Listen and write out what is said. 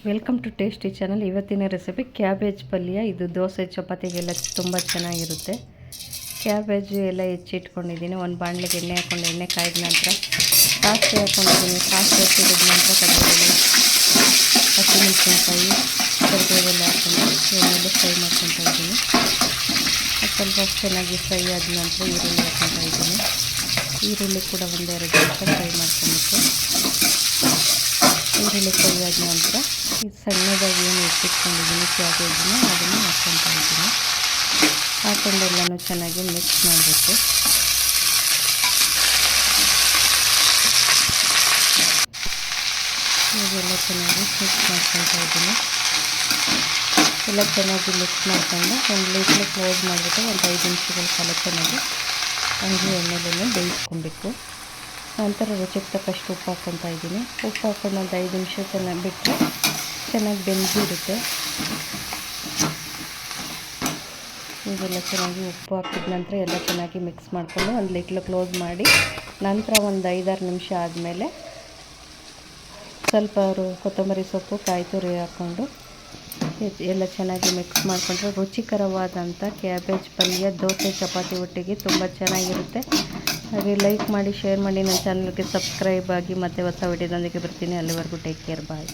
Welcome to tasty channel. ಇವತ್ತಿನ recipe cabbage ಪಲ್ಯ. ಇದು ದೋಸೆ ಚಪಾತಿಗೆಲ್ಲ ತುಂಬ ಚೆನ್ನಾಗಿರುತ್ತೆ. ಕ್ಯಾಬೇಜ್ ಎಲ್ಲ ಹೆಚ್ಚಿಟ್ಕೊಂಡಿದ್ದೀನಿ. ಒಂದು ಬಾಣಲೆಗೆ ಎಣ್ಣೆ ಹಾಕ್ಕೊಂಡು ಎಣ್ಣೆ ಕಾಯ್ದ ನಂತರ ಸಾಸಿವೆ ಹಾಕ್ಕೊಂಡಿದ್ದೀನಿ. ಸಾಸಿವೆ ಹಾಕಿದ ನಂತರ ಕಡಲೆಬೇಳೆ, ಹಸಿಮೆಣಸಿನ್ಕಾಯಿ, ಕರಿಬೇವೆಲ್ಲ ಹಾಕ್ಕೊಂಡು ಎಣ್ಣೆಯಲ್ಲಿ ಫ್ರೈ ಮಾಡ್ಕೊತಾ ಇದ್ದೀನಿ. ಸ್ವಲ್ಪ ಚೆನ್ನಾಗಿ ಫ್ರೈ ಆದ ನಂತರ ಈರುಳ್ಳಿ ಹಾಕ್ಕೊತಾ ಇದ್ದೀನಿ. ಈರುಳ್ಳಿ ಕೂಡ ಒಂದೆರಡು ನಿಮಿಷ ಫ್ರೈ ಮಾಡ್ಕೊಬೇಕು. ಈರುಳ್ಳಿ ಫ್ರೈ ಆದ ನಂತರ ಈ ಸಣ್ಣದಾಗಿ ಏನು ಎತ್ತಿಟ್ಕೊಂಡಿದ್ದೀನಿ ಕ್ಯಾಬೇಜನ್ನ ಅದನ್ನು ಹಾಕ್ಕೊತಾ ಇದ್ದೀನಿ. ಹಾಕೊಂಡೆಲ್ಲನೂ ಚೆನ್ನಾಗಿ ಮಿಕ್ಸ್ ಮಾಡಬೇಕು. ಇದೆಲ್ಲ ಚೆನ್ನಾಗಿ ಮಿಕ್ಸ್ ಮಾಡ್ಕೊತಾ ಇದ್ದೀನಿ. ಎಲ್ಲ ಚೆನ್ನಾಗಿ ಮಿಕ್ಸ್ ಮಾಡ್ಕೊಂಡು ಒಂದು ಲೀಟ್ಲಿ ಕ್ಲೋಸ್ ಮಾಡಿಬಿಟ್ಟು ಒಂದು 5 ನಿಮಿಷಗಳ ಕಾಲ ಚೆನ್ನಾಗಿ ಹಂಗೆ ಎಣ್ಣೆಲೇ ಬೇಯಿಸ್ಕೊಬೇಕು. ನಂತರ ರುಚಿಗೆ ತಕ್ಕಷ್ಟು ಉಪ್ಪು ಹಾಕ್ಕೊತಾ ಇದ್ದೀನಿ. ಉಪ್ಪು ಹಾಕ್ಕೊಂಡು ಒಂದು 5 ನಿಮಿಷ ಚೆನ್ನಾಗಿ ಬಿಟ್ಟರೆ ಚೆನ್ನಾಗಿ ಬೆಂದಿರುತ್ತೆ. ಇದೆಲ್ಲ ಚೆನ್ನಾಗಿ ಉಪ್ಪು ಹಾಕಿದ ನಂತರ ಎಲ್ಲ ಚೆನ್ನಾಗಿ ಮಿಕ್ಸ್ ಮಾಡಿಕೊಂಡು ಒಂದು ಲಿಟ್ಲು ಕ್ಲೋಸ್ ಮಾಡಿ ನಂತರ ಒಂದು 5-6 ನಿಮಿಷ ಆದಮೇಲೆ ಸ್ವಲ್ಪ ಕೊತ್ತಂಬರಿ ಸೊಪ್ಪು, ಕಾಯಿ ತುರಿ ಹಾಕ್ಕೊಂಡು ಎಲ್ಲ ಚೆನ್ನಾಗಿ ಮಿಕ್ಸ್ ಮಾಡಿಕೊಂಡ್ರೆ ರುಚಿಕರವಾದಂಥ ಕ್ಯಾಬೇಜ್ ಪಲ್ಯ ದೋಸೆ ಚಪಾತಿ ಒಟ್ಟಿಗೆ ತುಂಬ ಚೆನ್ನಾಗಿರುತ್ತೆ. ಹಾಗೆ ಲೈಕ್ ಮಾಡಿ, ಶೇರ್ ಮಾಡಿ, ನನ್ನ ಚಾನಲ್ಗೆ ಸಬ್ಸ್ಕ್ರೈಬ್ ಆಗಿ. ಮತ್ತೆ ಹೊಸ ವಿಡಿಯೋದೊಂದಿಗೆ ಬರ್ತೀನಿ. ಅಲ್ಲಿವರೆಗೂ ಟೇಕ್ ಕೇರ್, ಬಾಯ್.